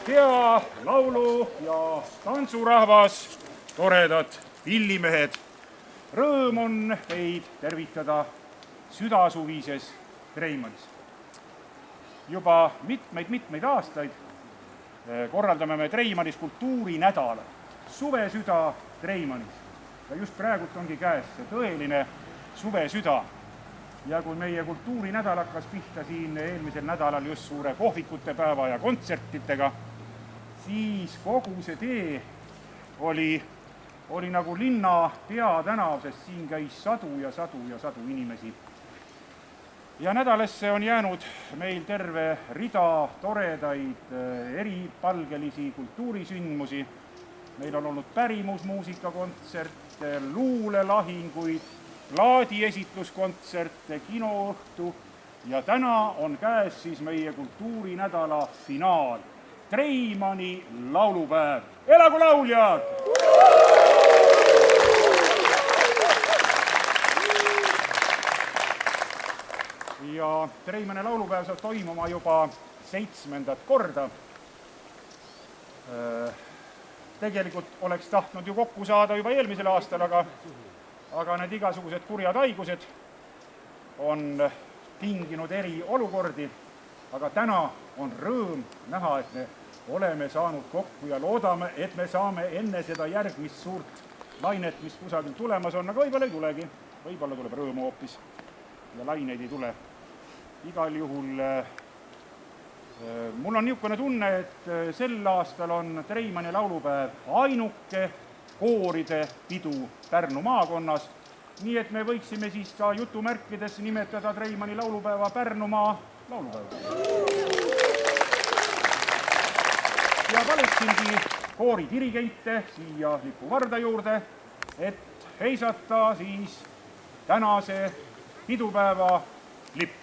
Hea laulu- ja tantsurahvas, toredad pillimehed, rõõm on teid tervitada südasuvises Treimanis. Juba mitmeid aastaid korraldame me Treimanis kultuurinädala, suvesüda Treimanis. Ja just praegult ongi käes see tõeline suvesüda. Ja kui meie kultuurinädal hakkas pihta siin eelmisel nädalal just suure kohvikute päeva ja kontsertidega, siis kogu see tee oli nagu linna peatänav, sest siin käis sadu ja sadu inimesi. Ja nädalasse on jäänud meil terve rida toredaid eripalgelisi kultuurisündmusi. Meil on olnud pärimusmuusikakontserte, luulelahinguid, plaadiesitluskontserte, kinoõhtu ja täna on käes siis meie kultuurinädala finaal, Treimani laulupäev. Elagu lauljad! Ja Treimani laulupäev saab toimuma juba 7. korda. Tegelikult oleks tahtnud ju kokku saada juba eelmisel aastal, aga need igasugused kurjad haigused on tinginud eriolukordi. Aga täna on rõõm näha, et me oleme saanud kokku ja loodame, et me saame enne seda järgmist suurt lainet, mis kusagil tulemas on, aga võib-olla ei tulegi. Võib-olla tuleb rõõmu hoopis ja laineid ei tule. Igal juhul mul on niisugune tunne, et sel aastal on Treimani laulupäev ainuke kooride pidu Pärnu maakonnas, nii et me võiksime siis ka jutumärkides nimetada Treimani laulupäeva Pärnumaa laulupäeva. Ja paluksingi koori dirigente siia lipuvarda juurde, et heisata siis tänase pidupäeva lipp.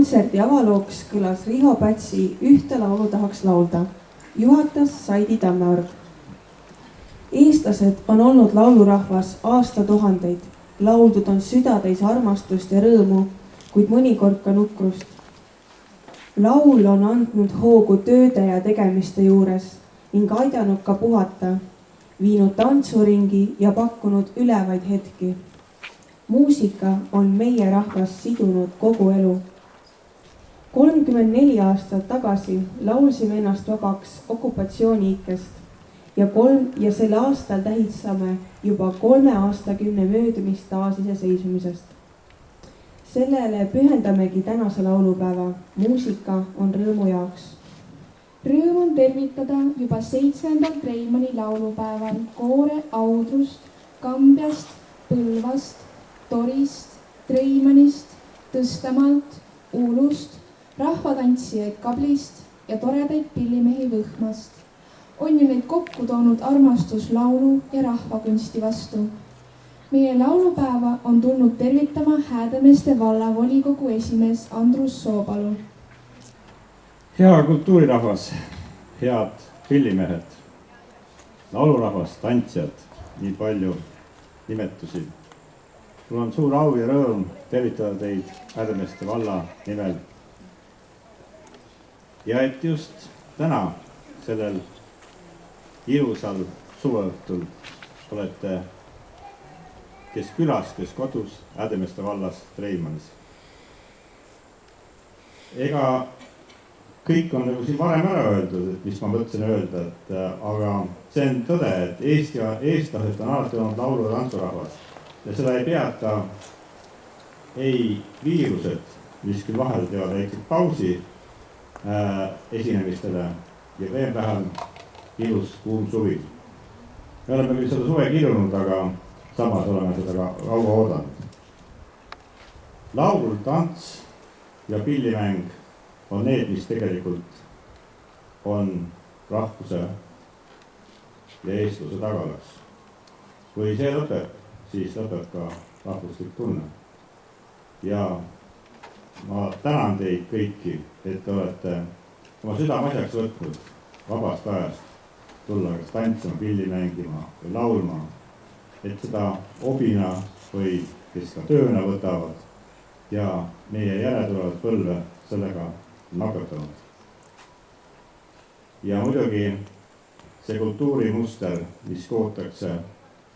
kontserdi avalooks kõlas Riho Pätsi Ühte laulu tahaks laulda. Juhatas Saidi Tammeorg. Eestlased on olnud laulurahvas aastatuhandeid. Lauldud on südatäis armastust ja rõõmu, kuid mõnikord ka nukrust. Laul on andnud hoogu tööde ja tegemiste juures ning aidanud ka puhata, viinud tantsuringi ja pakkunud ülevaid hetki. Muusika on meie rahvast sidunud kogu elu. 34 aastat tagasi laulsime ennast vabaks okupatsiooniikest ja sel aastal tähistame juba 3 aastakümne möödumist taasiseseisvumisest. Sellele pühendamegi tänase laulupäeva. Muusika on rõõmu jaoks. Rõõm on tervitada juba 7. Treimani laulupäeval koore Audrust, Kambjast, Põlvast, Torist, Treimanist, Tõstamaalt, Uulust, rahvatantsijaid Kablist ja toredaid pillimehi Võhmast. On ju neid kokku toonud armastus laulu ja rahvakunsti vastu. Meie laulupäeva on tulnud tervitama Häädemeeste vallavolikogu esimees Andrus Soopalu. Hea kultuurirahvas, head pillimehed, laulurahvas, tantsijad, nii palju nimetusi. Mul on suur au ja rõõm tervitada teid Häädemeeste valla nimel. Ja et just täna, sellel ilusal suveõhtul olete kes külas, kes kodus Häädemeeste vallas Treimanis. Ega kõik on nagu siin varem ära öeldud, et mis ma mõtlesin öelda, aga see on tõde, et eestlased on alati olnud laulu- ja tantsurahvas ja seda ei peata ei viirused, mis küll vahel teevad väikseid pausi esinemistele ja veel vähem ilus kuum suvi. Me oleme küll seda suve kirunud, aga samas oleme seda ka kaua oodanud. Laul, tants ja pillimäng on need, mis tegelikult on rahvuse ja eestluse tagalaks. Kui see lõpeb, siis lõpeb ka rahvuslik tunne. Ja ma tänan teid kõiki, et te olete oma südameasjaks võtnud vabast ajast tulla kas tantsima, pilli mängima või laulma, et seda obina või kes ka tööna võtavad ja meie järeltulevad põlve sellega nakatanud. Ja muidugi see kultuurimuster, mis kootakse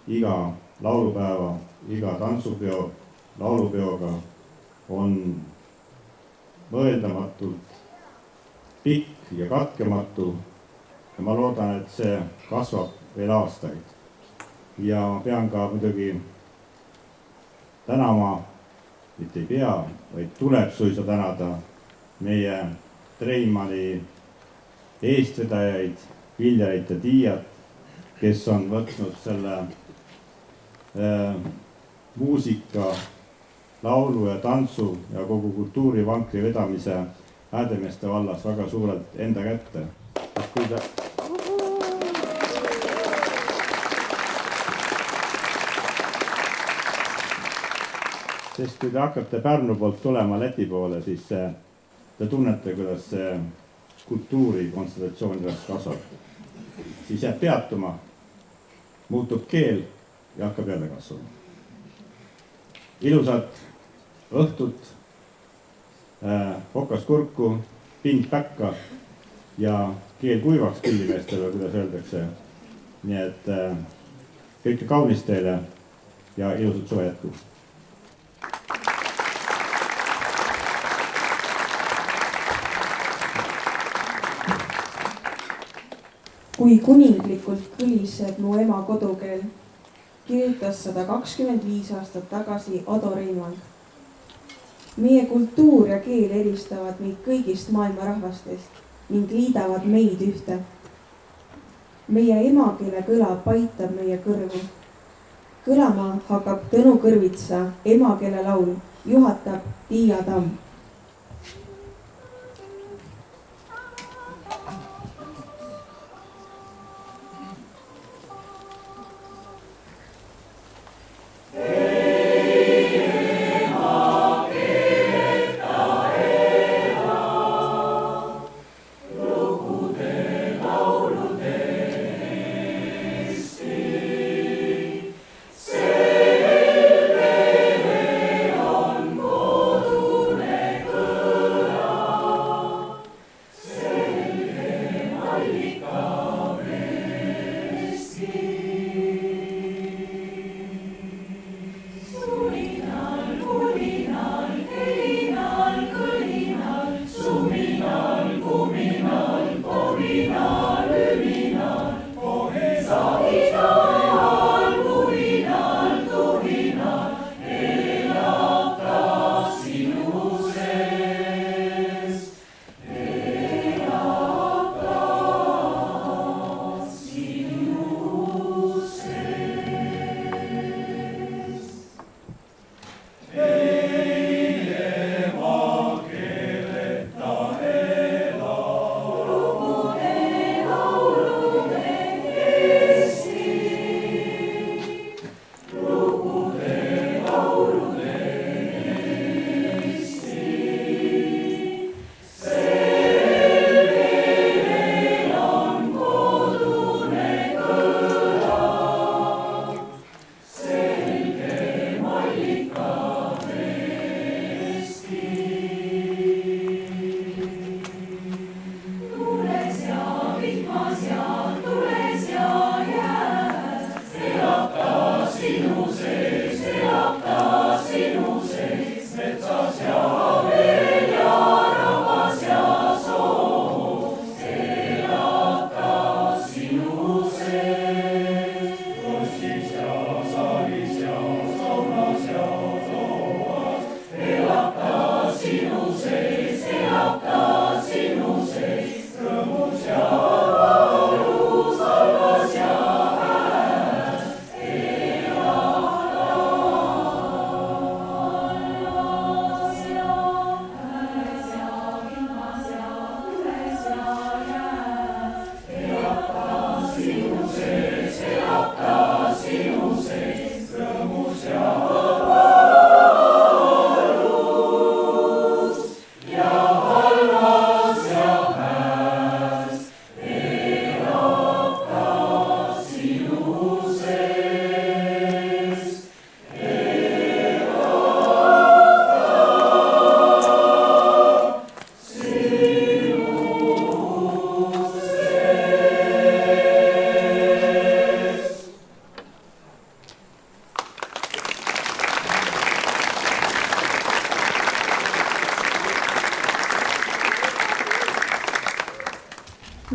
iga laulupäeva, iga tantsupeo, laulupeoga, on mõeldamatult pikk ja katkematu ja ma loodan, et see kasvab veel aastaid. Ja ma pean ka muidugi tänama, mitte ei pea, vaid tuleb suisa tänada meie Treimani eestvedajaid, Viljarit ja Tiiat, kes on võtnud selle muusika, laulu ja tantsu ja kogu kultuurivankri vedamise Häädemeeste vallas väga suurelt enda kätte. Sest kui te hakkate Pärnu poolt tulema Läti poole, siis te tunnete, kuidas see kultuuri konstellatsioonides kasvab. Siis jääb peatuma, muutub keel ja hakkab jälle kasvama. Ilusat õhtut, pokas kurku, pind päkka ja keel kuivaks pillimeestele, kuidas öeldakse. Nii et kõike kaunist teile ja ilusat suve jätku. Kui kuninglikult kõliseb mu ema kodukeel, kirjutas 125 aastat tagasi Ado Reinvald. Meie kultuur ja keel eristavad meid kõigist maailma rahvastest ning liidavad meid ühte. Meie emakeele kõla paitab meie kõrvu. Kõlama hakkab Tõnu Kõrvitsa emakeele laul, juhatab Tiia Tamm. Ei emakeeleta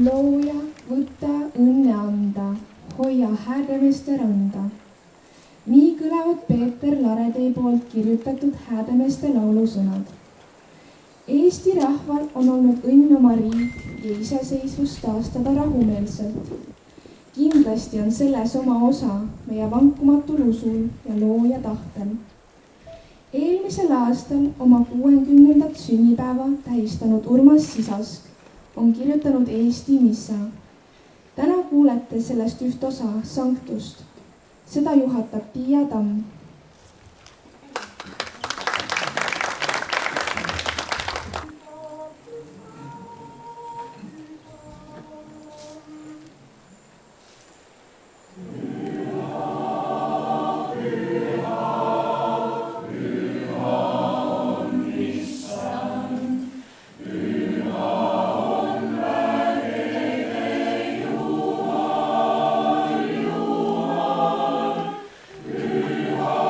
looja, võta õnne anda, hoia Häädemeeste randa. nii kõlavad Peeter Laretee poolt kirjutatud Häädemeeste laulusõnad. Eesti rahval on olnud õnn oma riik ja iseseisvust taastada rahumeelselt. kindlasti on selles oma osa meie vankumatul usul ja looja tahtel. eelmisel aastal oma 60. sünnipäeva tähistanud Urmas Sisask on kirjutanud Eesti missa. täna kuulete sellest üht osa Sanktust. seda juhatab Tiia Tamm. Püha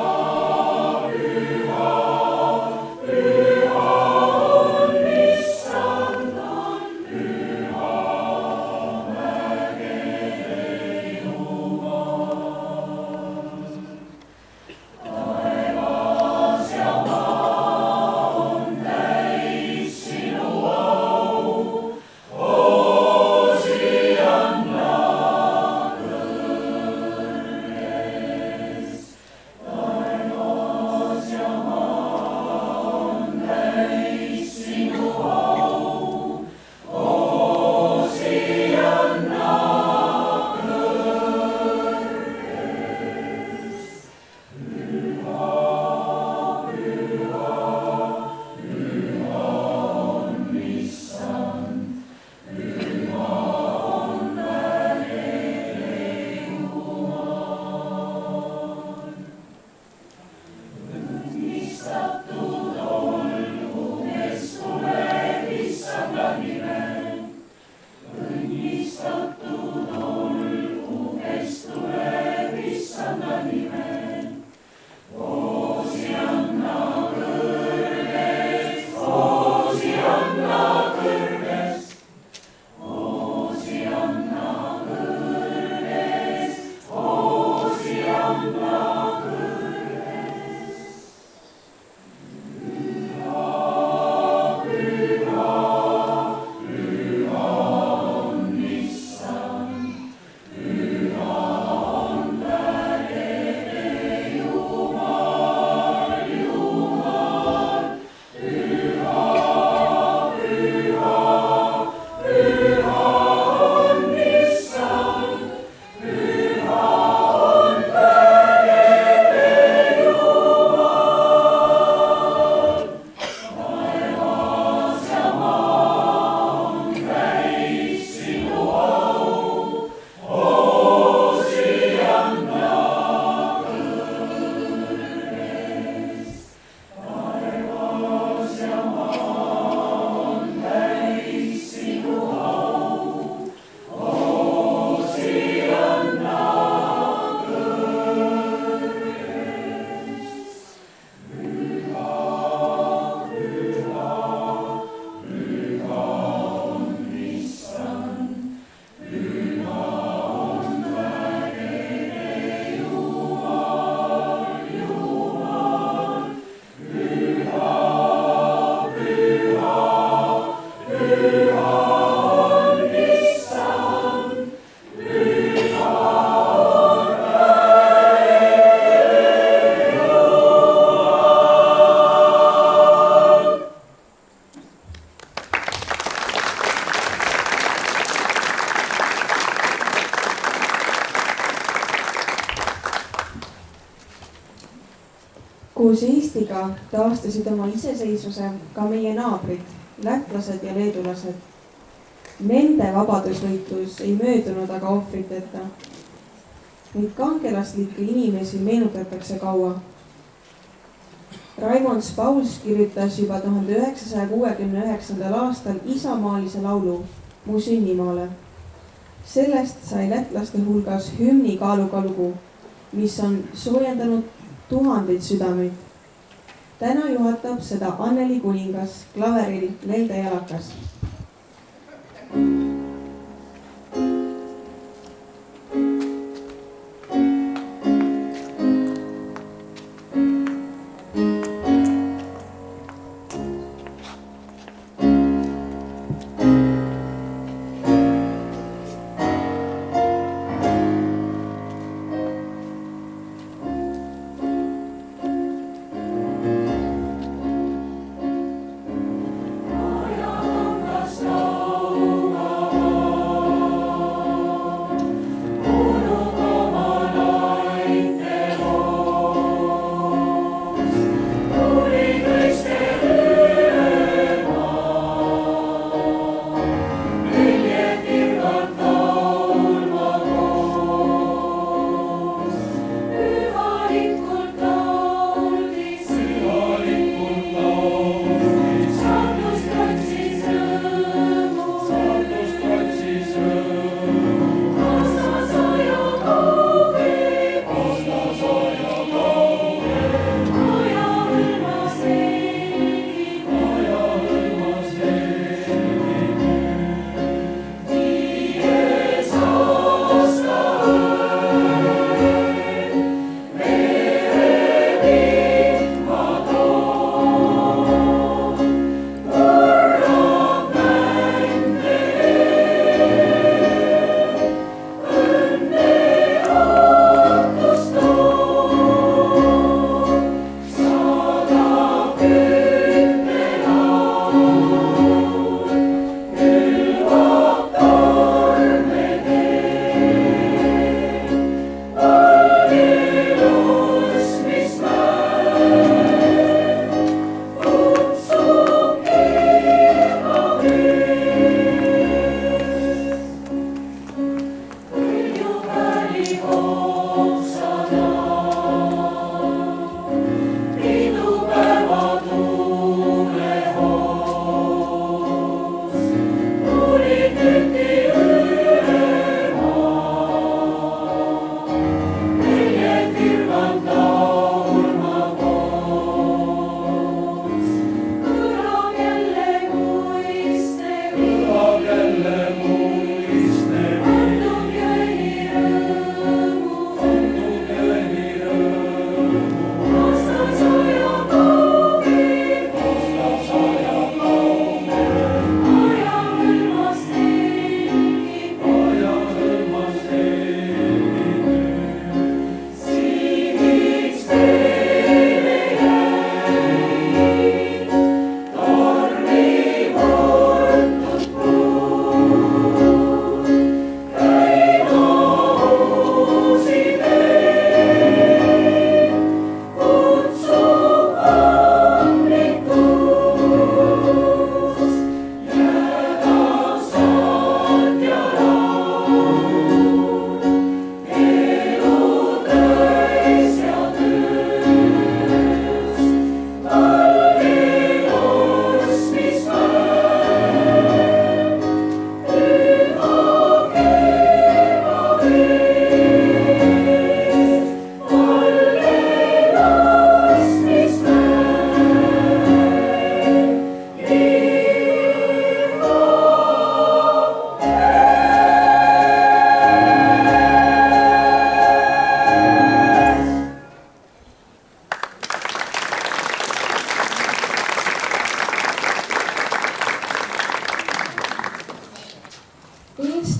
Koos Eestiga taastasid oma iseseisvuse ka meie naabrid, lätlased ja leedulased. Nende vabadusvõitlus ei möödunud aga ohvriteta. Neid kangelaslikke inimesi meenutatakse kaua. Raimond Pauls kirjutas juba 1969. aastal isamaalise laulu Mu sünnimaale. Sellest sai lätlaste hulgas hümni kaaluga lugu, mis on soojendanud tuhandeid südameid. Täna juhatab seda Anneli Kuningas klaveril Nelde Jalakas.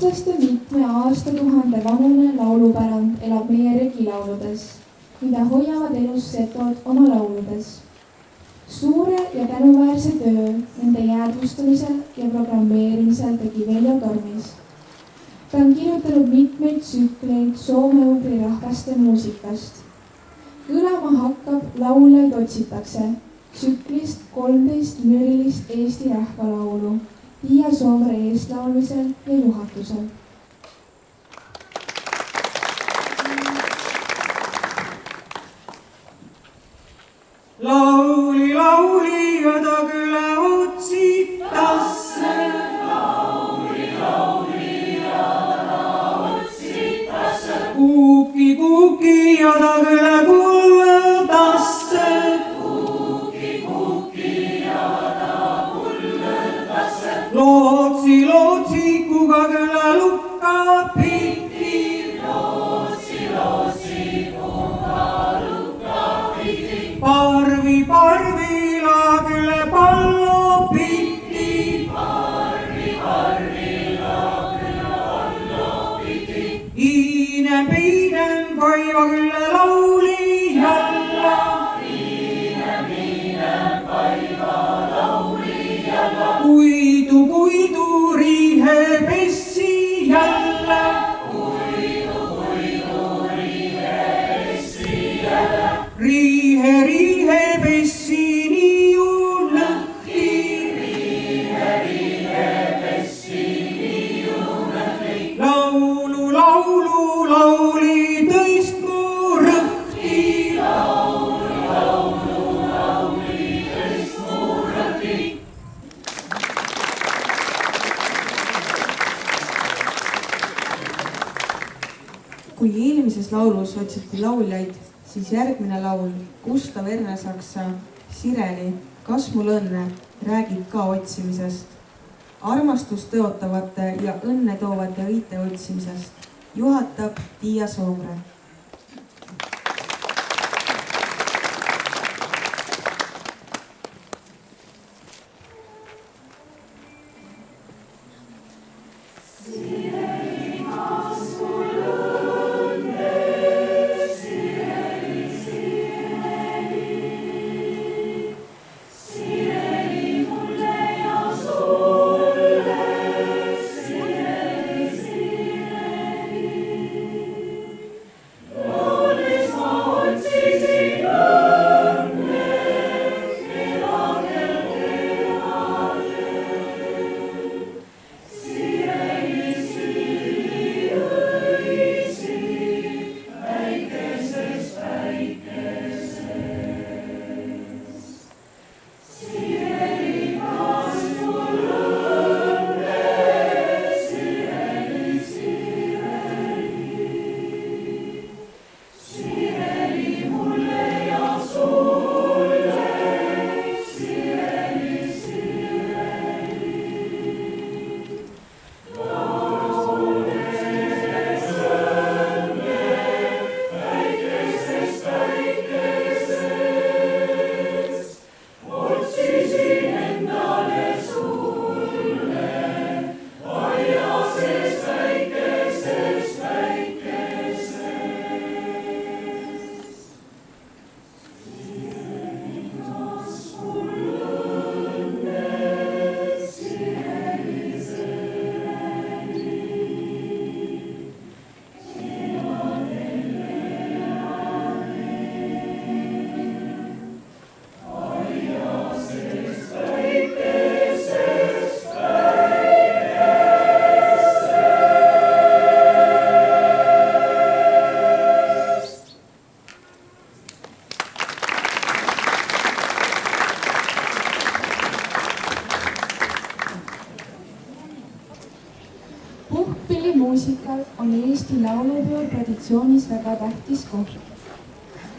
eestlaste mitme aastatuhande vanune laulupärand elab meie regilauludes, mida hoiavad elus setod oma lauludes. Suure ja tänuväärse töö nende jäädvustamisel ja programmeerimisel tegi Veljo Tormis. Ta on kirjutanud mitmeid tsükleid soome-ugri rahvaste muusikast. kõlama hakkab Lauljaid otsitakse tsüklist 13 mürilist Eesti rahvalaulu Tiia Soomre eestlaulmisel ja juhatusel. Lauli, lauli ja ta külle otsitasse. Lauli, lauli ja ta otsitasse. Kuuki, kuuki ja ta külle kuldasse. Kuuki, kuuki ja ta kuldasse. Lootsi, lootsikuga külle lukka piti. Lootsi, lootsikuga lukka piti. Parvi, parvila külle pallo piti. Parvi, parvila külle pallo piti. Iinem, iinem, kaiva külle lauli jälla. Iinem, iinem, kaiva lauli jälla. Kuidu, kuidu, rihe pessi jälle. Kuidu, kuidu, rihe pessi jälle. Rihe, rihe pessi niiu lõhki. Rihe, rihe pessi niiu lõhki. Laulu, laulu, lauli tõist mu rõhki. Laulu, laulu, lauli tõist mu rõhki. kui eelmises laulus otsiti lauljaid, siis järgmine laul Gustav Ernesaksa Sireni Kas mul õnne räägib ka otsimisest, armastust tõotavate ja õnne toovate õite otsimisest. Juhatab Tiia Soomre. muusikal on Eesti laulupeo traditsioonis väga tähtis koht.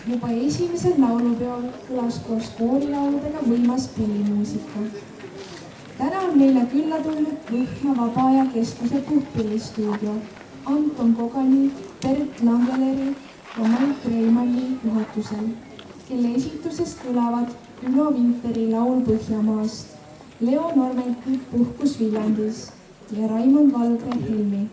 Juba esimesel laulupeol kõlas koos koorilauludega võimas pillimuusika. Täna on meile külla tulnud Võhma Vaba Aja Keskuse puhkpillistuudio Anton Kogani, Bert Langeleri ja Mait Reimanni juhatusel, kelle esituses kõlavad Ülo Vinteri laul Põhjamaast, Leo Normenti Puhkus Viljandis ja Raimond Valgre Helmi.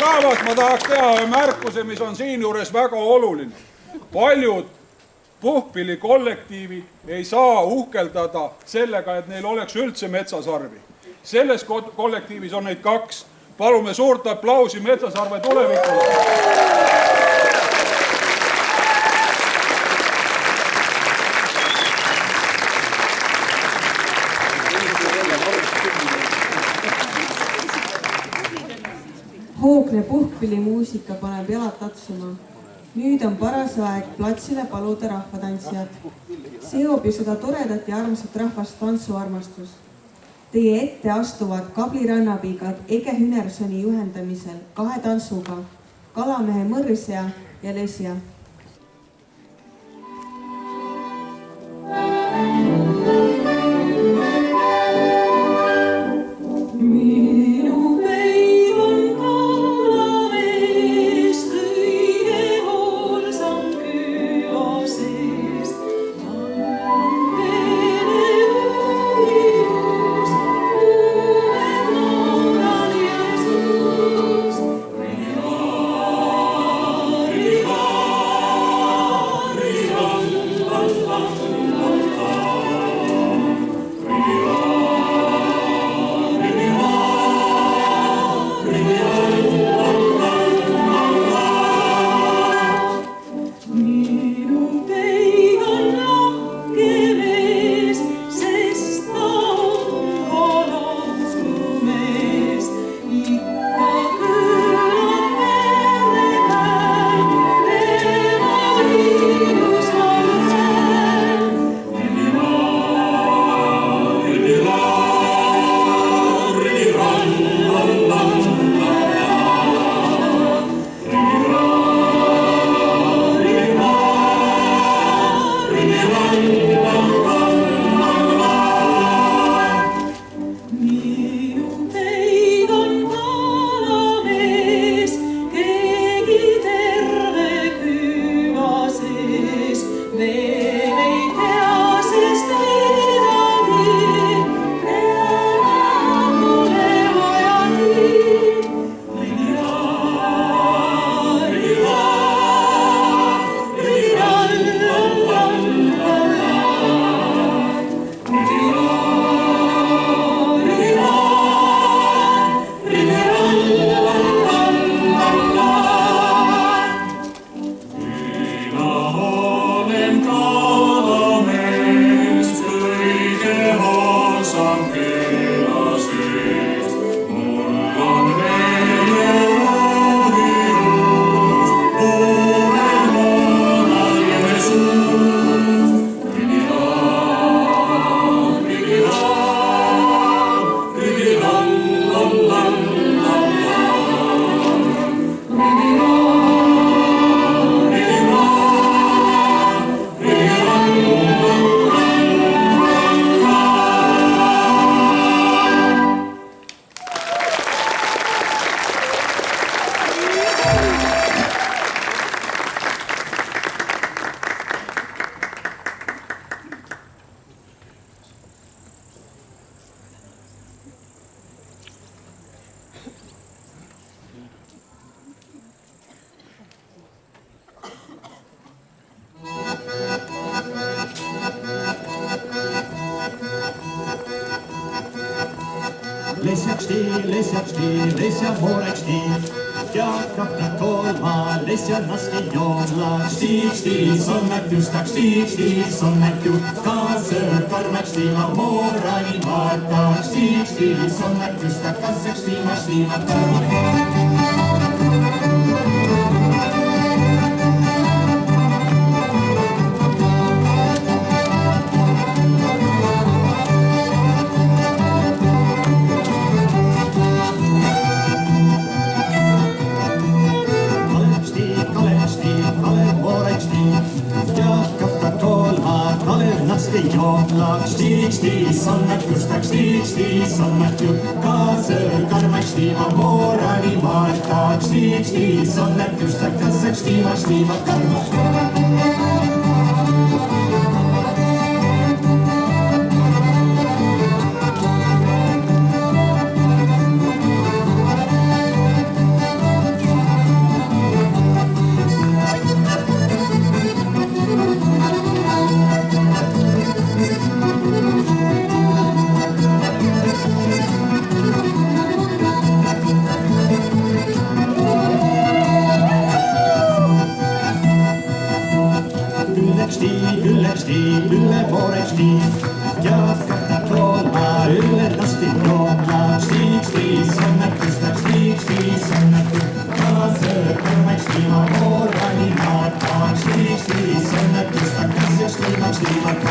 rahvas, ma tahaks teha ühe märkuse, mis on siinjuures väga oluline. Paljud puhkpillikollektiivid ei saa uhkeldada sellega, et neil oleks üldse metsasarvi. Selles kollektiivis on neid 2. Palume suurt aplausi Metsasarve tulevikule. Hoogne puhkpillimuusika paneb jalad tatsuma. Nüüd on paras aeg platsile paluda rahvatantsijad. Seob ju seda toredat ja armsat rahvast tantsuarmastus. Teie ette astuvad Kabli rannapiigad Ege Hünersoni juhendamisel 2 tantsuga, Kalamehe Mõrsja ja Lesja. Lesja moreksti, teakavta kolma, lesja naski joomla. Stig, sonnetustaks, stig, sonnetju, kaasöör karmeks tiima, moorani maartaks. Stig, sonnetustaks, kaaseks tiima karmaks. Stig, sonnetustaks, stig, sonnetju, kaasöör karmeks tiima, moorani maartaks. Stig, sonnetustaks, kaaseks tiima karmaks. sti, üle poole sti. Jatkata looma, üle lasti looma. Stiiks, õnnetustak, stiiks, õnnetustak. Kaasõrmaks tiima moorani maata. Stiiks, õnnetustak, kasjaks tiimaks tiimak.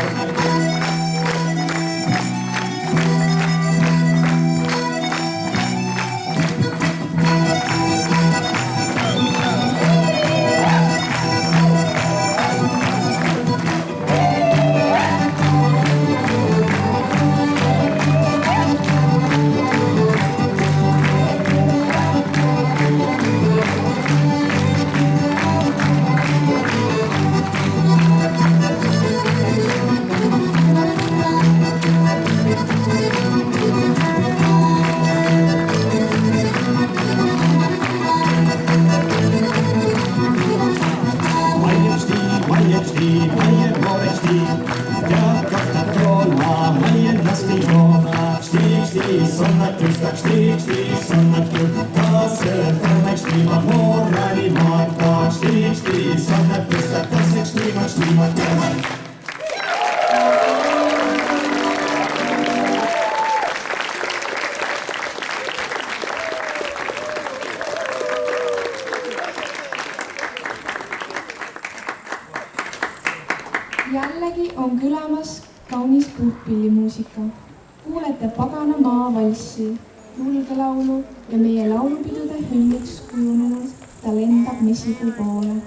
Jällegi on kõlamas kaunis puhkpillimuusika. Kuulete Pagana maavalssi, julgelaulu ja meie laulupidude hümniks kujunenud Ta lendab mesiku poole.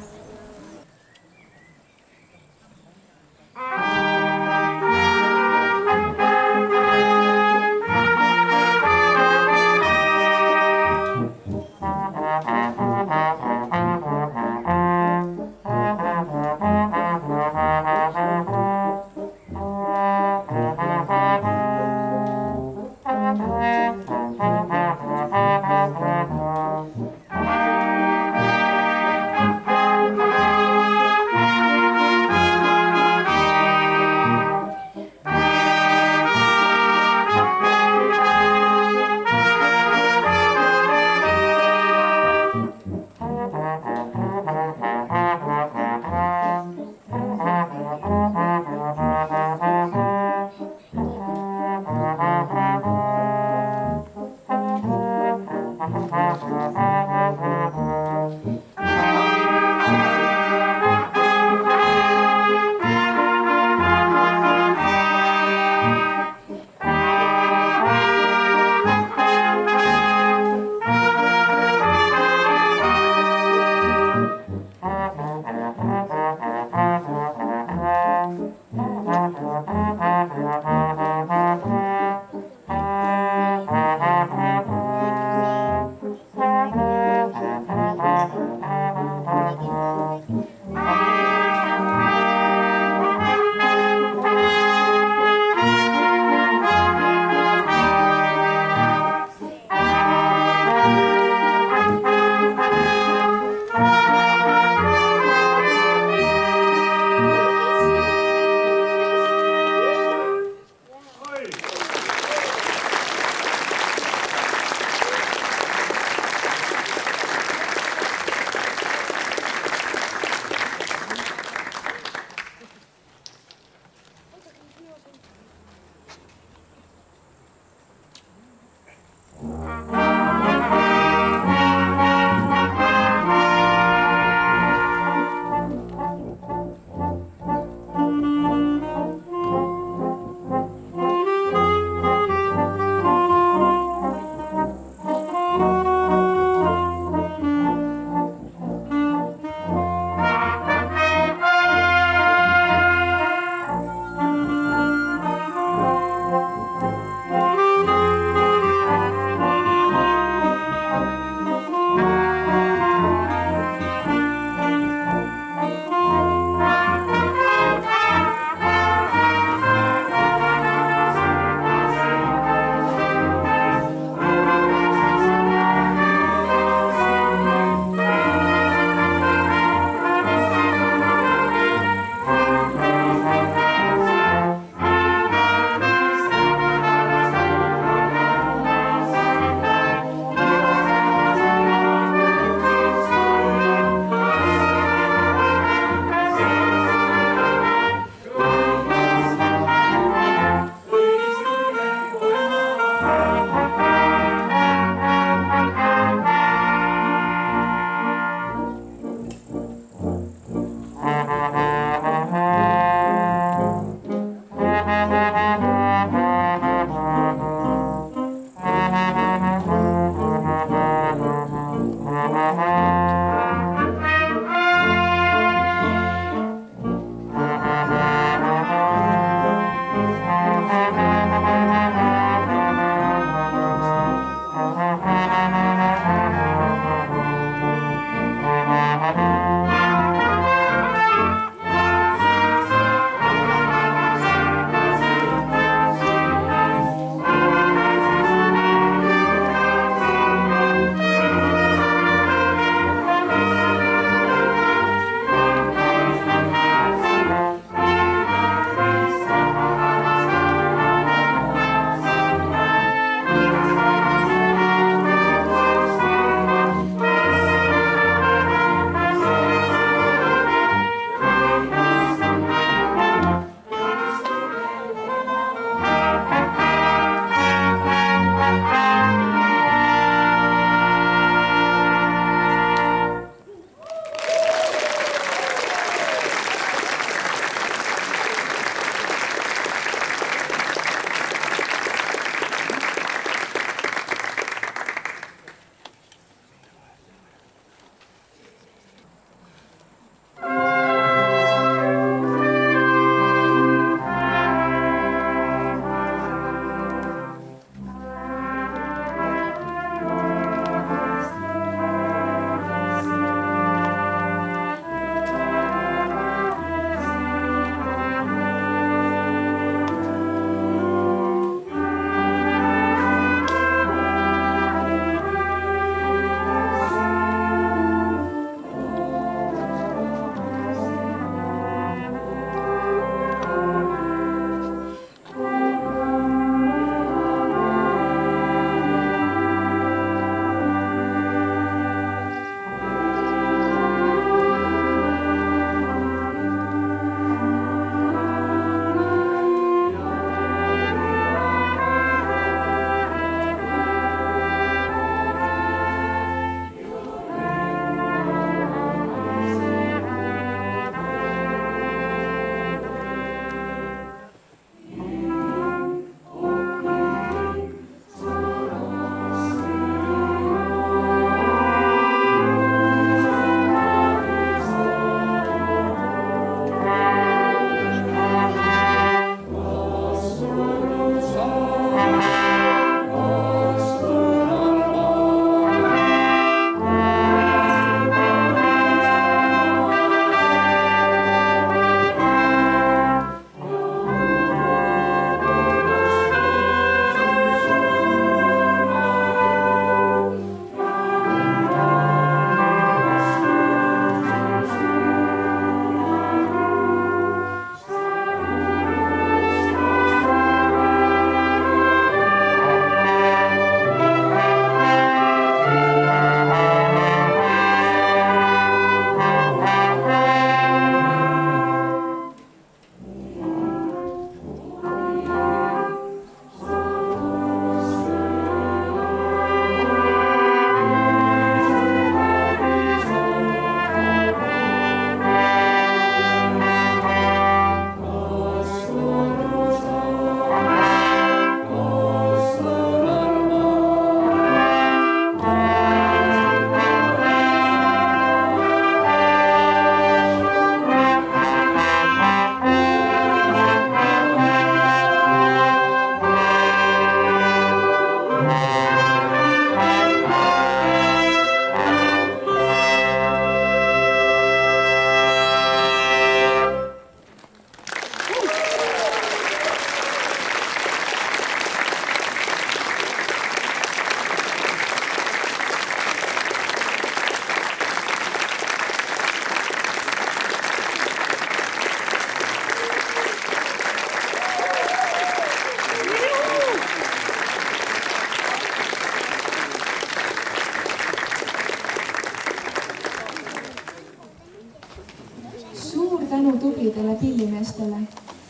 tänu tublidele pillimeestele.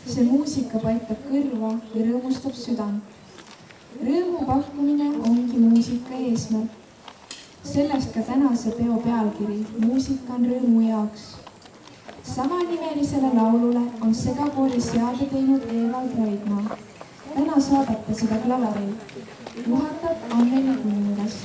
See muusika paikab kõrva ja rõõmustab südant. Rõõmu pakkumine ongi muusika eesmärk. Sellest ka tänase peo pealkiri Muusika on rõõmu jaoks. Samanimelisele laulule on segakoori seade teinud Evald Raidmaa. Täna saadate seda klaveril. Juhatab Anneli Kuningas.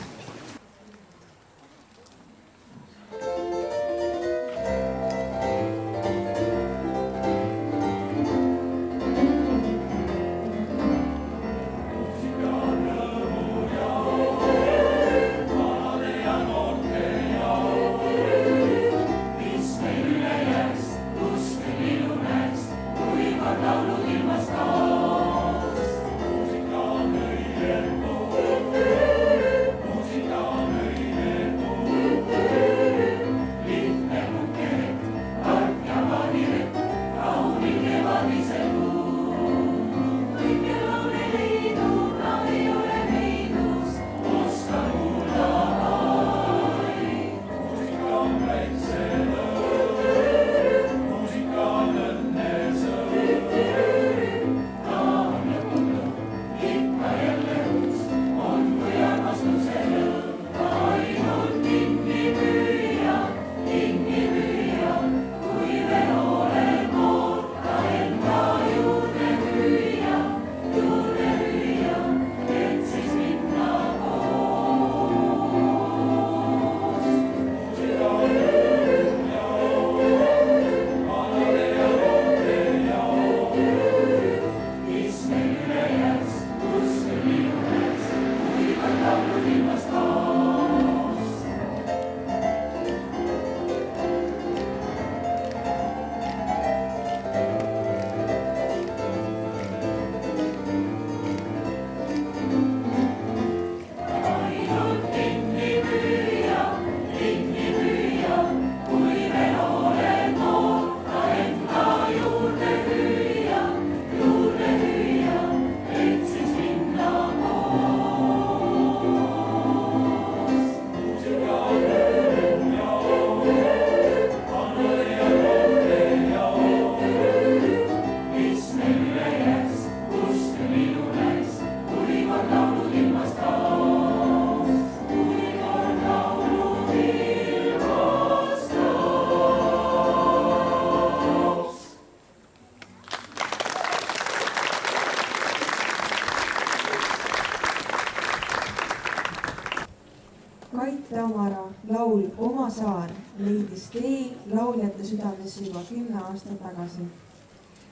Saar leidis tee lauljate südamesse juba 10 aastat tagasi.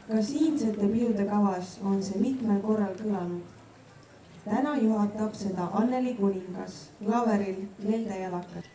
Ka siinsete pidude kavas on see mitmel korral kõlanud. Täna juhatab seda Anneli Kuningas klaveril Nelde Jalakas.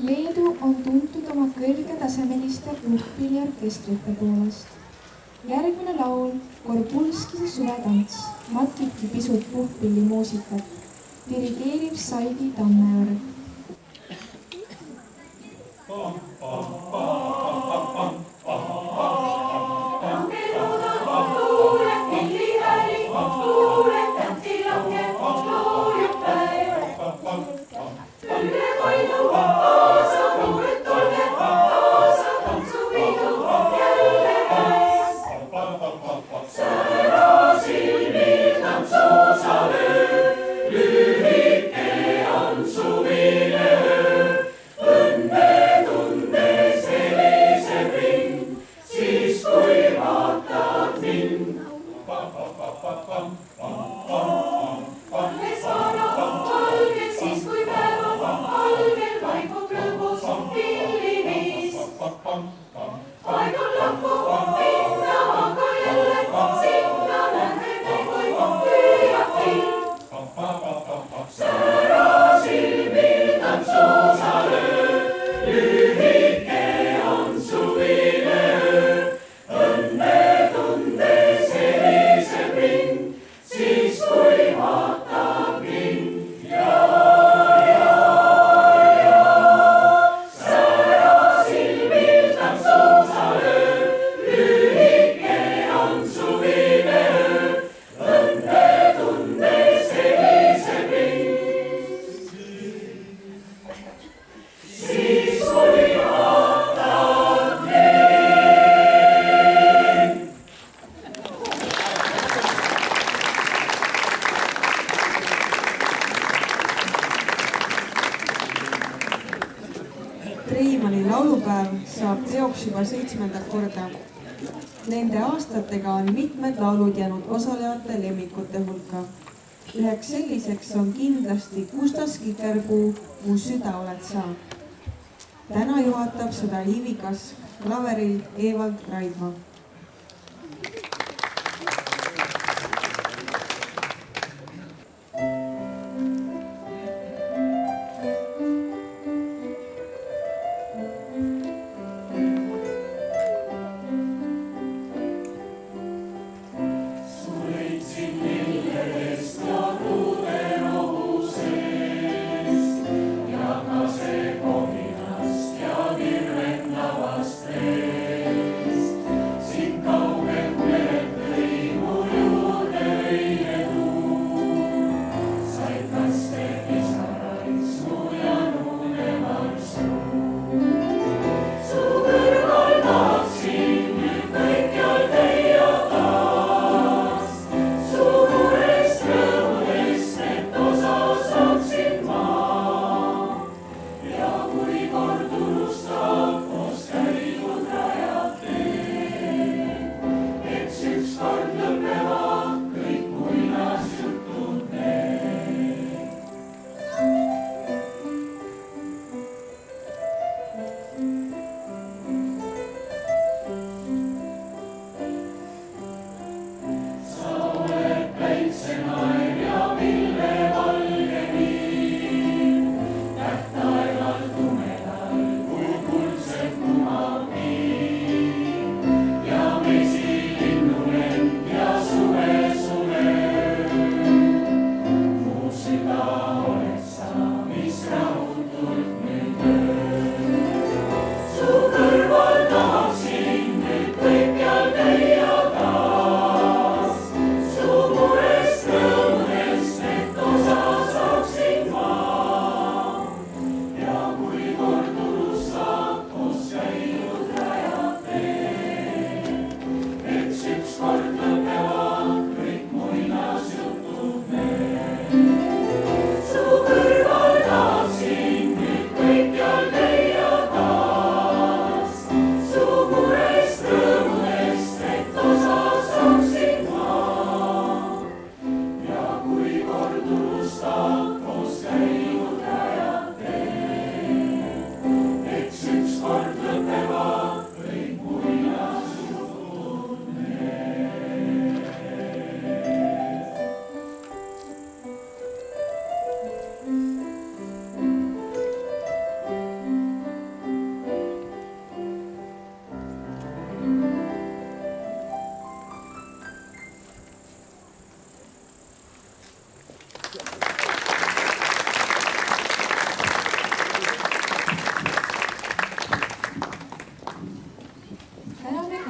Leedu on tuntud oma kõrgetasemeliste puhkpilliorkestrite poolest. Järgmine laul Korbulskise suvetants matkibki pisut puhkpillimuusikat. Dirigeerib Saidi Tammeorg. Lühike on suvine, õnne tundes Treimanni laulupäev saab teoks juba 7. korda. Nende aastatega on mitmed laulud jäänud osalejate lemmikute hulka. Üheks selliseks on kindlasti Kustas Kikerpuu Mu süda oled sa. Täna juhatab seda liivikas klaveril Evald Raidma.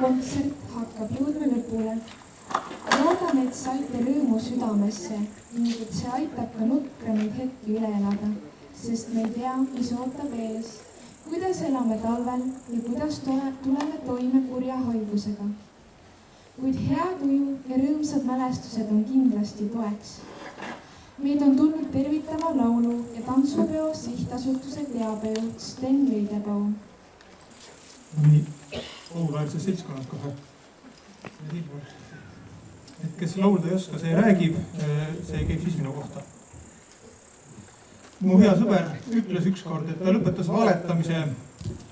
kontsert hakkab jõudma lõpule. Loodan, et saite rõõmu südamesse ning et see aitab ka nukramaid hetki üle elada, sest me ei tea, mis ootab ees, kuidas elame talvel ja kuidas tuleme toime kurja haigusega. Kuid hea tuju ja rõõmsad mälestused on kindlasti toeks. Meid on tulnud tervitama laulu- ja tantsupeo sihtasutuse teabejuht Sten Veidepau. Nii, kohuväärse seltskonnad kohe. Et kes laulda ei oska, see räägib, see käib siis minu kohta. Mu hea sõber ütles ükskord, et ta lõpetas valetamise,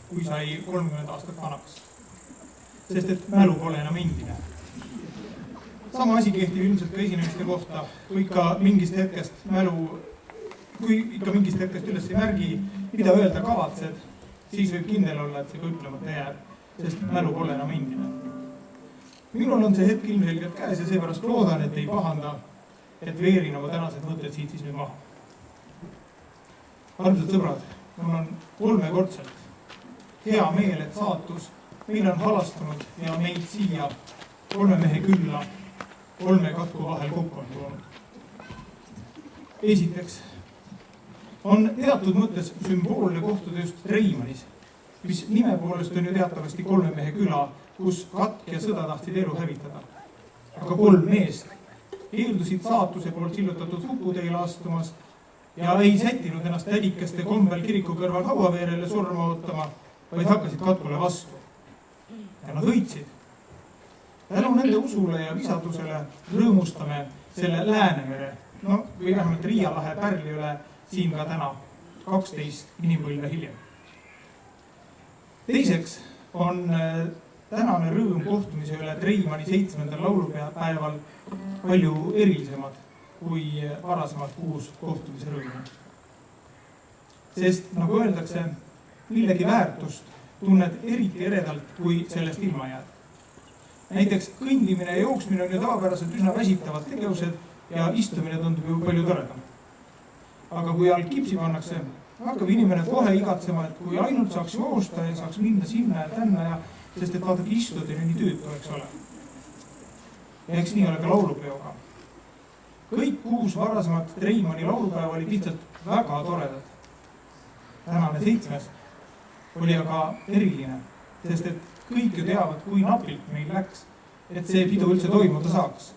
kui sai 30 aastat vanaks. Sest et mälu pole enam endine. sama asi kehtib ilmselt ka esinemiste kohta, kui ikka mingist hetkest üles ei märgi, mida öelda kavatsed, siis võib kindel olla, et see ka ütlemata jääb, sest mälu pole enam endine. Minul on see hetk ilmselgelt käes ja seepärast loodan, et ei pahanda, et veerin oma tänased mõtted siit siis nüüd maha. Armsad sõbrad, mul on 3-kordselt hea meel, et saatus meil on halastunud ja meid siia 3 mehe külla 3 katku vahel kokku on toonud. Esiteks on teatud mõttes sümboolne kohtuda just Reimanis, mis nime poolest on ju teatavasti 3 mehe küla, kus katk ja sõda tahtsid elu hävitada. Aga 3 meest keeldusid saatuse poolt sillutatud huputeile astumast ja ei sättinud ennast tädikeste kombel kiriku kõrval hauaveerele surma ootama, vaid hakkasid katkule vastu. Ja nad võitsid. Tänu nende usule ja visadusele rõõmustame selle Läänemere, või vähemalt Riia lahe pärli üle siin ka täna 12 inimpõlve hiljem. Teiseks on tänane rõõm kohtumise üle Treimani 7. laulupäeval palju erilisemad kui varasemad 6 kohtumise rõõmu. Sest nagu öeldakse, millegi väärtust tunned eriti eredalt, kui sellest ilma jääd. Näiteks kõndimine ja jooksmine on ju tavapäraselt üsna väsitavad tegevused ja istumine tundub ju palju toredam. Aga kui jalg kipsi pannakse, hakkab inimene kohe igatsema, et kui ainult saaks joosta ja saaks minna sinna ja tänna ja sest et vaadake istuda nii tüütu, eks ole. Ja eks nii ole ka laulupeoga. Kõik 6 varasemat Treimani laulupäeva olid lihtsalt väga toredad. Tänane 7. oli aga eriline, sest et kõik ju teavad, kui napilt meil läks, et see pidu üldse toimuda saaks.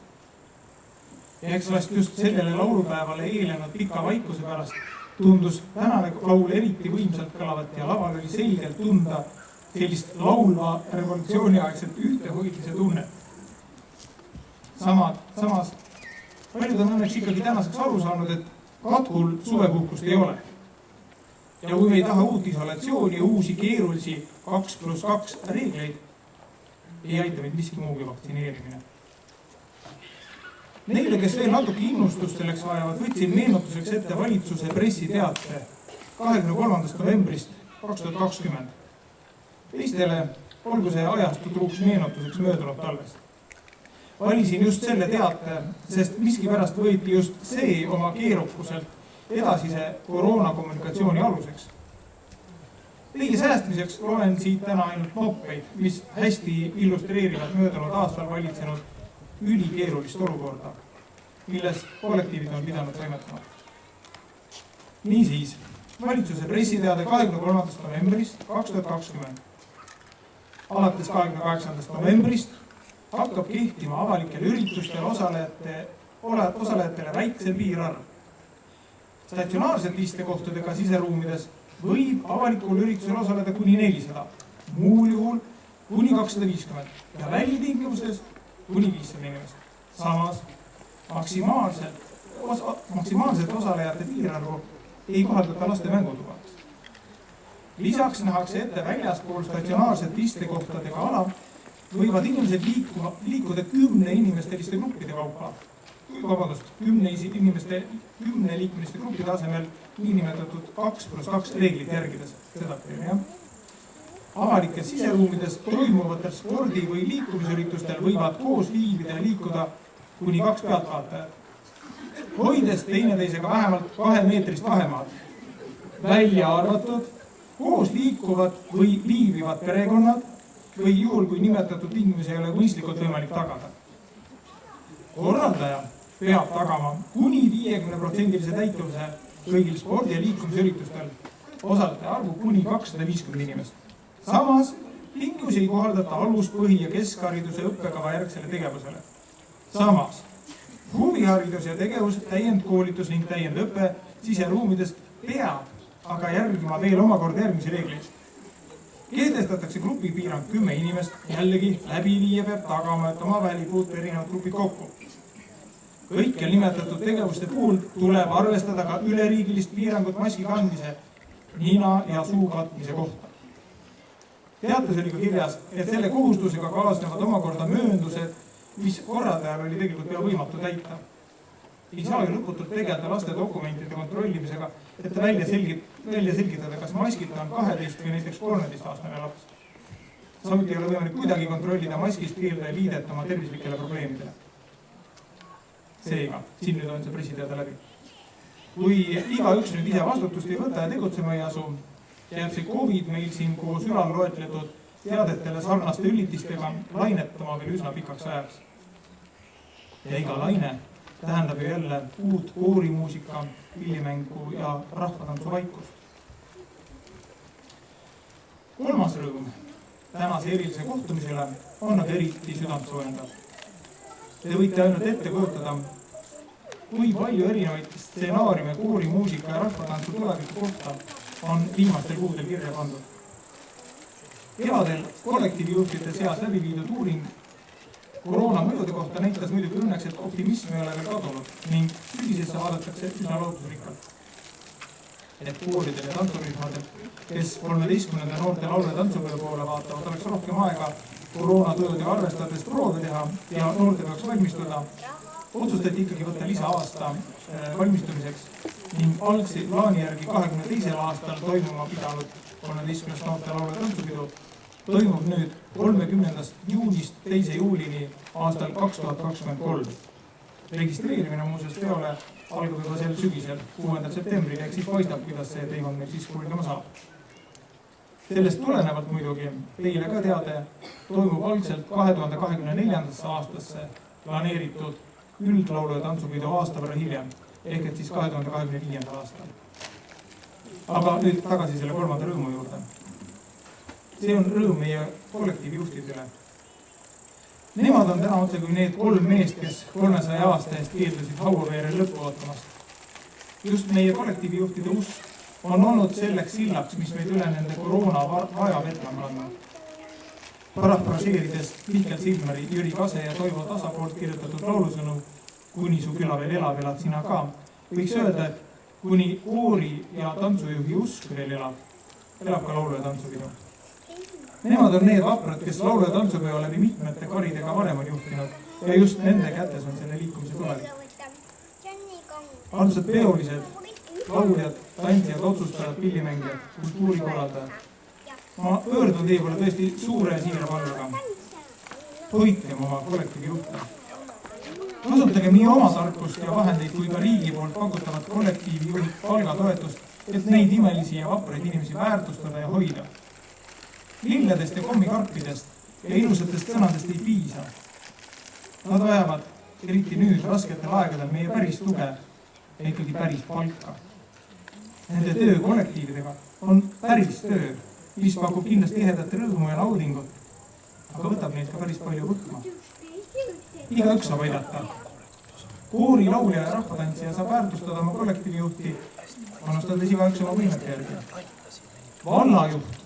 Ja eks vast just sellele laulupäevale eelnenud pika vaikuse pärast tundus tänane laul eriti võimsalt kõlavat ja laval oli selgelt tunda sellist laulva revolutsiooniaegselt ühtehoidlise tunnet. Samas paljud on õnneks ikkagi tänaseks aru saanud, et katkul suvepuhkust ei ole. Ja kui me ei taha uut isolatsiooni ja uusi keerulisi 2+2 reegleid, ei aita meid miski muugi vaktsineerimine. Neile, kes veel natuke innustust selleks vajavad, võtsin meenutuseks ette valitsuse pressiteate 23. novembrist 2020. Teistele olgu see ajastutruuks meenutuseks möödunud talvest. Valisin just selle teate, sest miskipärast võeti just see oma keerukuselt edasise koroonakommunikatsiooni aluseks. Teie säästmiseks loen siit täna ainult noppeid, mis hästi illustreerivad möödunud aastal valitsenud ülikeerulist olukorda, milles kollektiivid on pidanud toimetama. Niisiis, valitsuse pressiteade 23. novembrist 2020. Alates 28. novembrist hakkab kehtima avalikel üritustel osalejatele väiksem piirarv. Statsionaarsete istekohtadega siseruumides võib avalikul üritusel osaleda kuni 400, muul juhul kuni 250 ja välitingimustes kuni 500 inimest. Samas maksimaalselt osalejate piirarvu ei kohaldata laste mängutubades. Lisaks nähakse ette väljaspool statsionaarsete istekohtadega ala võivad inimesed liikuda 10 inimesteliste gruppide kaupa. 10 liikmeliste gruppide asemel niinimetatud 2+2 reeglit järgides. Seda teeme, avalikes siseruumides toimuvatel spordi- või liikumisüritustel võivad koos viibida ja liikuda kuni 2 pealtvaatajat, hoides teineteisega vähemalt 2 meetrist vahemaad. Välja arvatud koos liikuvad või viibivad perekonnad või juhul, kui nimetatud tingimusi ei ole mõistlikult võimalik tagada. Korraldaja peab tagama kuni 50% täituvuse kõigil spordi- ja liikumisüritustel osalejate arvu kuni 250 inimest. Samas tingimusi ei kohaldata alus-, põhi- ja keskhariduse õppekava järgsele tegevusele. Samas huviharidus ja tegevus, täiendkoolitus ning täiendõppe siseruumides peab aga järgima veel omakorda järgmisi reegleid. Kehtestatakse grupipiirang 10 inimest, jällegi läbiviija peab tagama, et omavahel ei puutu erinevad grupid kokku. Kõikjal nimetatud tegevuste puhul tuleb arvestada ka üleriigilist piirangut maski kandmise, nina ja suu katmise kohta. Teates oli ka kirjas, et selle kohustusega kaasnevad omakorda mööndused mis korraldajal oli tegelikult pea võimatu täita. Ei saa ju lõputult tegeleda laste dokumentide kontrollimisega, et välja selgitada, kas maskita on 12 või näiteks 13-aastane laps. Samuti ei ole võimalik kuidagi kontrollida maskist keeldaja viidet oma tervislikele probleemidele. Seega, siin nüüd on see pressiteade läbi. Kui igaüks nüüd ise vastutust ei võta ja tegutsema ei asu, jääb see COVID meil siin koos ülal loetletud teadetele sarnaste üllitistega lainetama veel üsna pikaks ajaks. Ja iga laine tähendab ju jälle uut koorimuusika, pillimängu ja rahvatantsu vaikust. Kolmas rõõm tänase erilise kohtumisele on aga eriti südantsoojendav. Te võite ainult ette kujutada, kui palju erinevaid stsenaariume koorimuusika ja rahvatantsu tuleviku kohta on viimastel kuudel kirja pandud. Kevadel kollektiivijuhtide seas läbi viidud uuring koroona mõjude kohta näitas muidugi õnneks, et optimism ei ole veel kadunud ning sügisesse vaadatakse üsna lootusrikkalt. Et kooridel ja tantsurühmadel, kes 13. noorte laulu- ja tantsupeo poole vaatavad, oleks rohkem aega koroonatõude arvestades proove teha ja noorte peaks valmistuda, otsustati ikkagi võtta lisa-aasta valmistumiseks ning algse plaani järgi 22. aastal toimuma pidanud 13. noorte laulu- ja tantsupidu toimub nüüd 30. juunist 2. juulini aastal 2023. Registreerimine muuseas peole algab juba sel sügisel 6. septembril, ehk siis paistab, kuidas see teemant meil siis kulgema saab. Sellest tulenevalt muidugi teile ka teade toimub algselt 2024. aastasse planeeritud üldlaulu- ja tantsupidu aasta võrra hiljem, ehk et siis 2025. aastal. Aga nüüd tagasi selle kolmanda rõõmu juurde. See on rõõm meie kollektiivijuhtidele. Nemad on täna otse kui need 3 meest, kes 300 aasta eest keeldusid hauaveerel lõppu ootamast. Just meie kollektiivijuhtide usk on olnud selleks sillaks, mis meid üle nende koroona vaja vett on andnud. Parafraseerides Mihkel Silmeri, Jüri Kase ja Toivo Tasa poolt kirjutatud laulusõnu "Kuni su küla veel elab, elad sina ka", võiks öelda, et kuni koori ja tantsujuhi usk veel elab ka laulu- ja tantsupidu. Nemad on need vaprad, kes laulu- ja tantsupeo läbi mitmete karidega varem on juhtinud ja just nende kätes on selle liikumise tulevik. Armsad peolised, lauljad, tantsijad, otsustajad, pillimängijad, kultuurikorraldajad. Ma pöördun teie poole tõesti suure ja siira palvega. Hoidkem oma kollektiivijuhte. Kasutagem nii oma tarkust ja vahendeid kui ka riigi poolt pakutavat kollektiivijuhi palgatoetust, et neid imelisi ja vapraid inimesi väärtustada ja hoida. Lilledest ja kommikarpidest ja ilusatest sõnadest ei piisa. Nad vajavad, eriti nüüd rasketel aegadel, meie päris tuge ja ikkagi päris palka. Nende töö kollektiividega on päris töö, mis pakub kindlasti tihedat rõõmu ja naudingut, aga võtab neid ka päris palju võtma. Igaüks saab aidata. Koori, laulja ja rahvatantsija saab väärtustada oma kollektiivijuhti, panustades igaüks oma võimete järgi. Vallajuht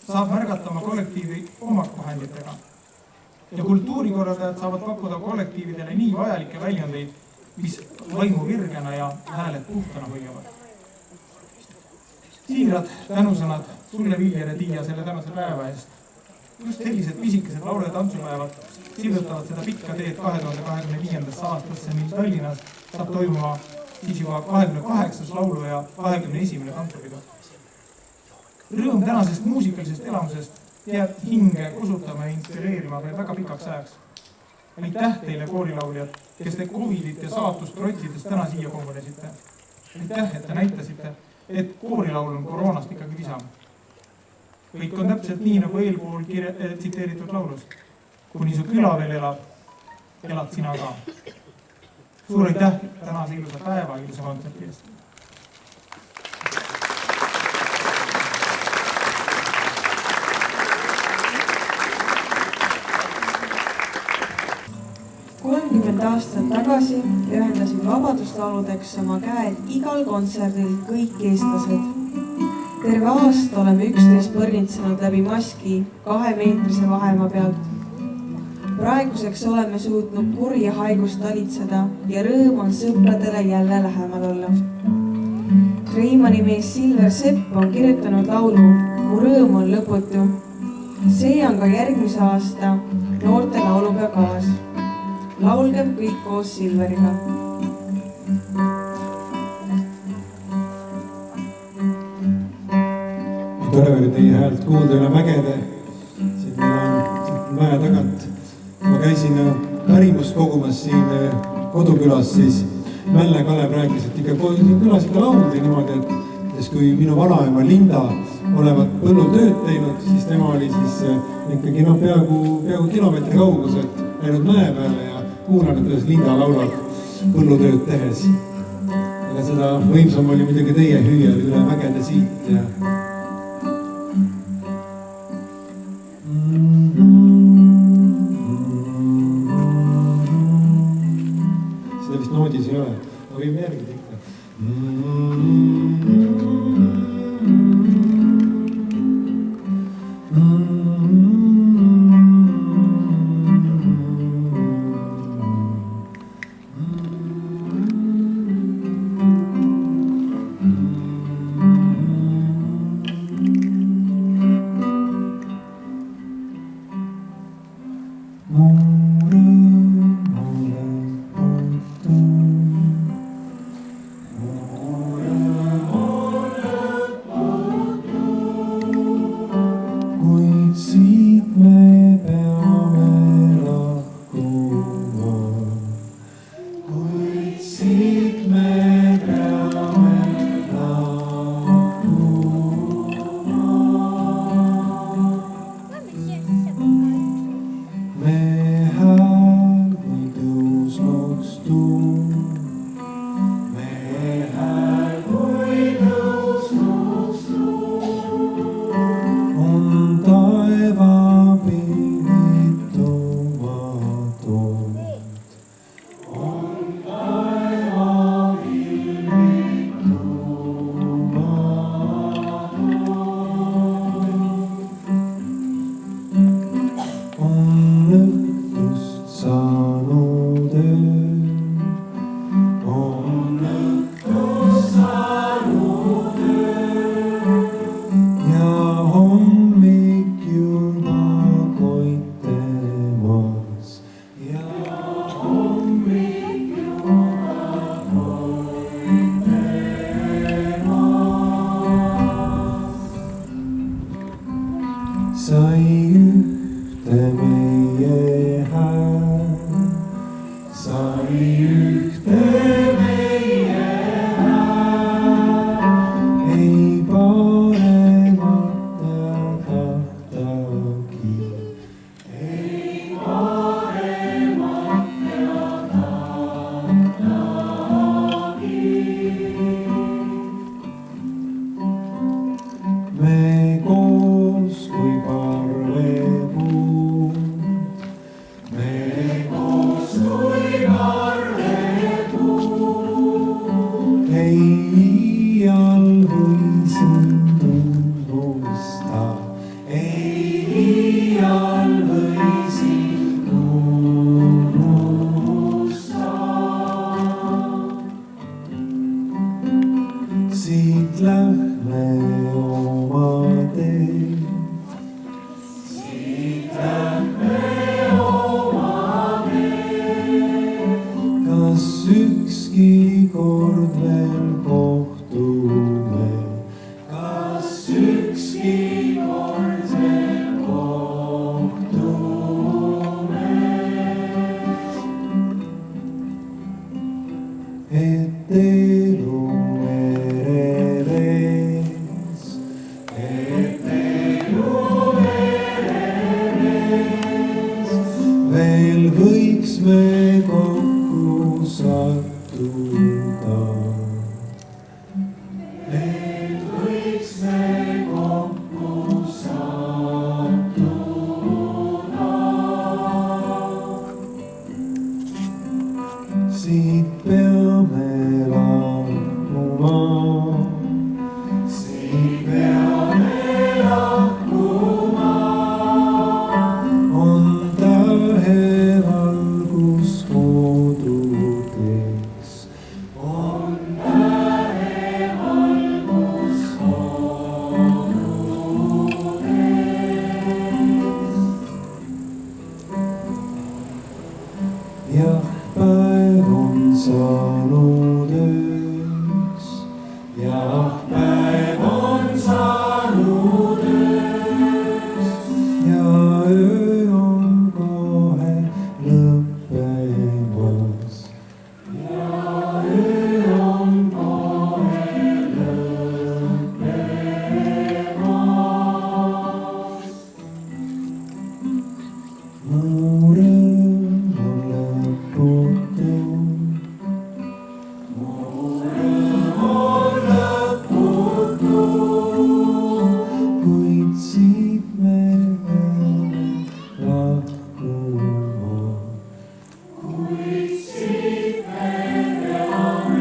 saab märgata oma kollektiivi omavahenditega. Ja kultuurikorraldajad saavad pakkuda kollektiividele nii vajalikke väljundeid, mis vaimu virgena ja hääled puhtana hoiavad. Siirad tänusõnad sulle, Viljer ja Tiia, selle tänase päeva eest. Just sellised pisikesed laulu- ja tantsupäevad sildutavad seda pikka teed 2025. aastasse, mil Tallinnas saab toimuma siis juba 28. laulu- ja 21. tantsupidu. Rõõm tänasest muusikalisest elamusest jääb hinge kusutama ja inspireerima veel väga pikaks ajaks. Aitäh teile, koorilauljad, kes te Covidit ja saatust trotsides täna siia kogunesite. Aitäh, et te näitasite, et koorilaul on koroonast ikkagi visam. Kõik on täpselt nii, nagu eelpool tsiteeritud laulus. Kuni su küla veel elab, elad sina ka. Suur aitäh tänase ilusa päeva, ilusa kontserti eest. aastat tagasi ühendasid vabaduslauludeks oma käed igal kontserdil kõik eestlased. Terve aasta oleme üksteist põrnitsenud läbi maski 2-meetrise vahemaa pealt. Praeguseks oleme suutnud kurja haigust talitseda ja rõõm on sõpradele jälle lähemal olla. Reimanni mees Silver Sepp on kirjutanud laulu Mu rõõm on lõputu. See on ka järgmise aasta noorte laulupeo kavas. laulgem kõik koos Silveriga. Tore oli teie häält kuulda üle mägede. Siin meil on mäe tagant. Ma käisin pärimust kogumas siin kodukülas, siis Mälle Kalev rääkis, et ikka külas ikka lauldi niimoodi, et kui minu vanaema Linda olevat põllul tööd teinud, siis tema oli siis ikkagi peaaegu kilomeetri kauguselt läinud mäe peale ja kuulanud, kuidas Linda laulab põllutööd tehes. Aga seda võimsam oli muidugi teie hüüa üle mägede siit ja seda vist noodis ei ole, aga võime järgida ikka. ja päev on saanud ööks ja öö on kohe lõppemas. Ja öö on kohe lõppemas. Mu rõõm on lõputu. Mu rõõm on lõputu, kuid siit me peame lahkuma. Kuid siit me peame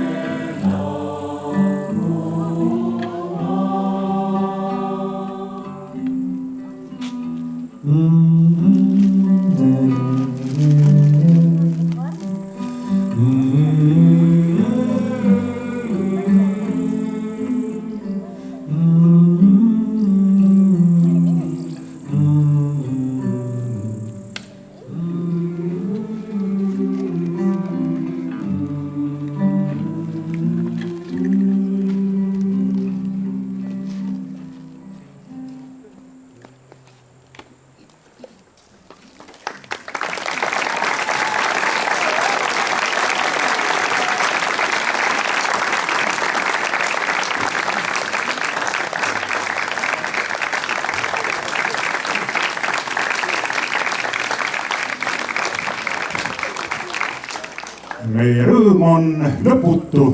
meie rõõm on lõputu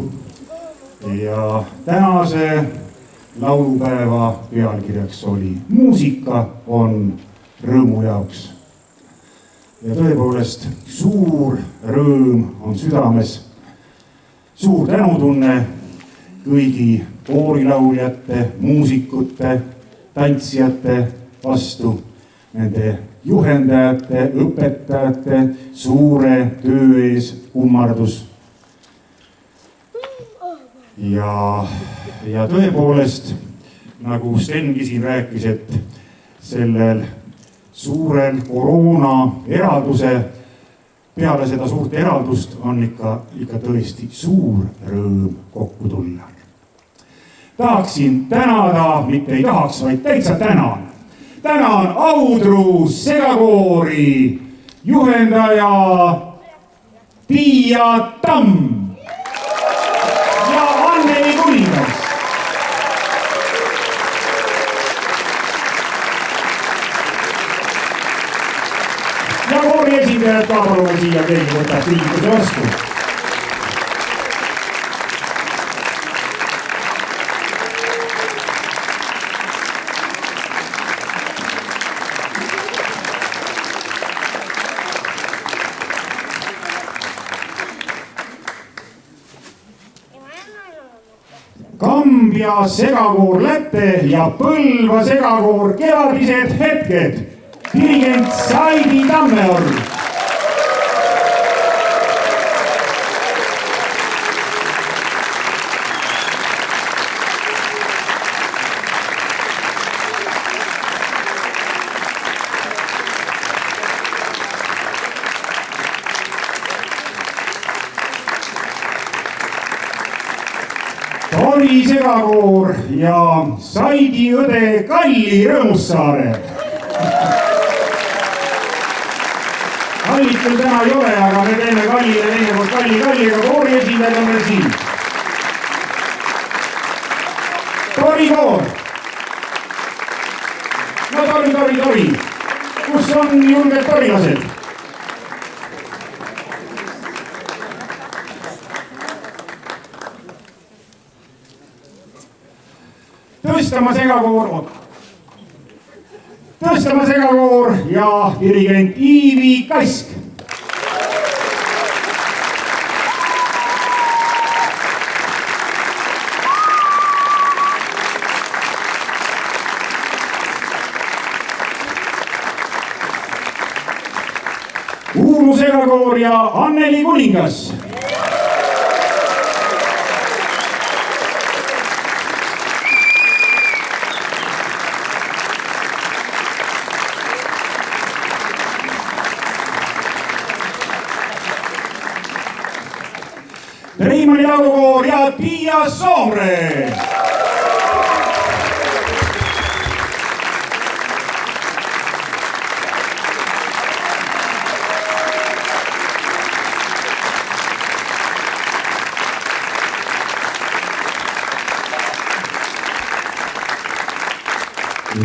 ja tänase laulupäeva pealkirjaks oli muusika on rõõmu jaoks. Ja tõepoolest suur rõõm on südames, suur tänutunne kõigi koorilauljate, muusikute, tantsijate vastu, nende juhendajate, õpetajate suure töö ees kummardus. Ja tõepoolest, nagu Stengi siin rääkis, et sellel suurel koroona eralduse, peale seda suurt eraldust on ikka tõesti suur rõõm kokku tulla. Tahaksin tänada, mitte ei tahaks, vaid täitsa tänan. Tänan Audru segakoori juhendaja Tiia Tamm ja Anneli Kuningas. Ja koori esindajad ka palun siia, keegi võtab kiituse vastu. Kambja segakoor Läte ja Põlva segakoor Kevadised hetked. Dirigent Saidi Tammeorg. Tori segakoor ja Saidi õde Kalli Rõõmussaare. Kallit küll täna ei ole, aga me teeme Kallile teinekord Kalliga, koori esindajad on veel siin. Tori koor. No Tori. Kus on julged torilased? Tõstama segakoor ja dirigent Iivi Kask. Uuru segakoor ja Anneli Kuningas. Reimanni laulukoor ja ja Tiia Soomre.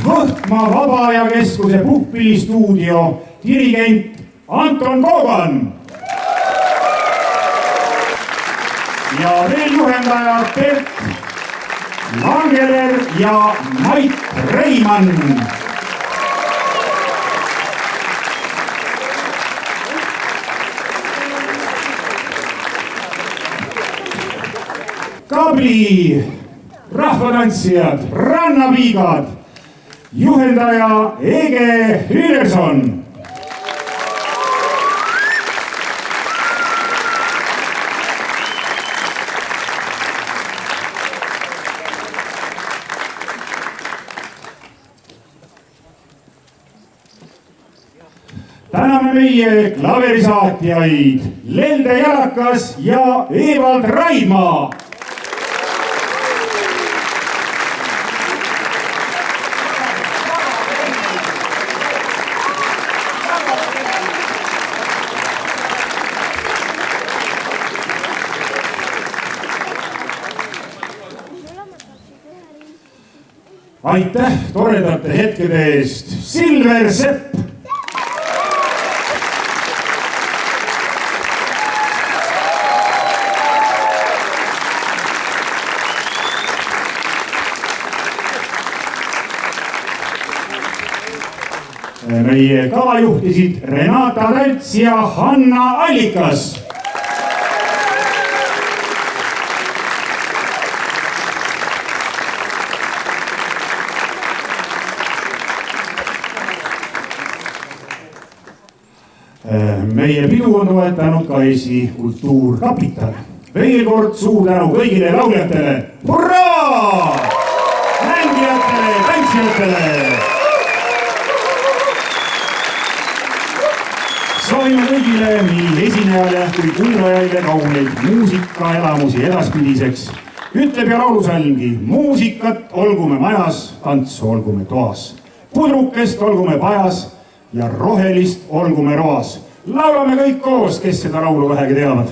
Võhtmaa Vabaajakeskuse puhkpillistuudio dirigent Anton Kogan. Ja veel juhendajad Bert Langeler ja Mait Reimann. Kabli rahvatantsijad Rannaviigad, juhendaja Ege Hülerson. Täname meie klaverisaatjaid Lelde Jalakas ja Evald Raidmaa. Aitäh toredate hetkede eest, Silver Sepp! Meie kava juhtisid Renata Talts ja Hanna Allikas. Meie pidu on toetanud ka Eesti Kultuurkapital. Veel kord suur tänu kõigile lauljatele. Hurraa! Mängijatele, tantsijatele! Soovime kõigile nii esinejale kui kuulajaile kauneid muusikaelamusi edaspidiseks. Ütleb ja laulusalmgi, muusikat olgume majas, tantsu olgume toas. Pudrukest olgume pajas ja rohelist olgume roas. Laulame kõik koos, kes seda laulu vähegi teavad.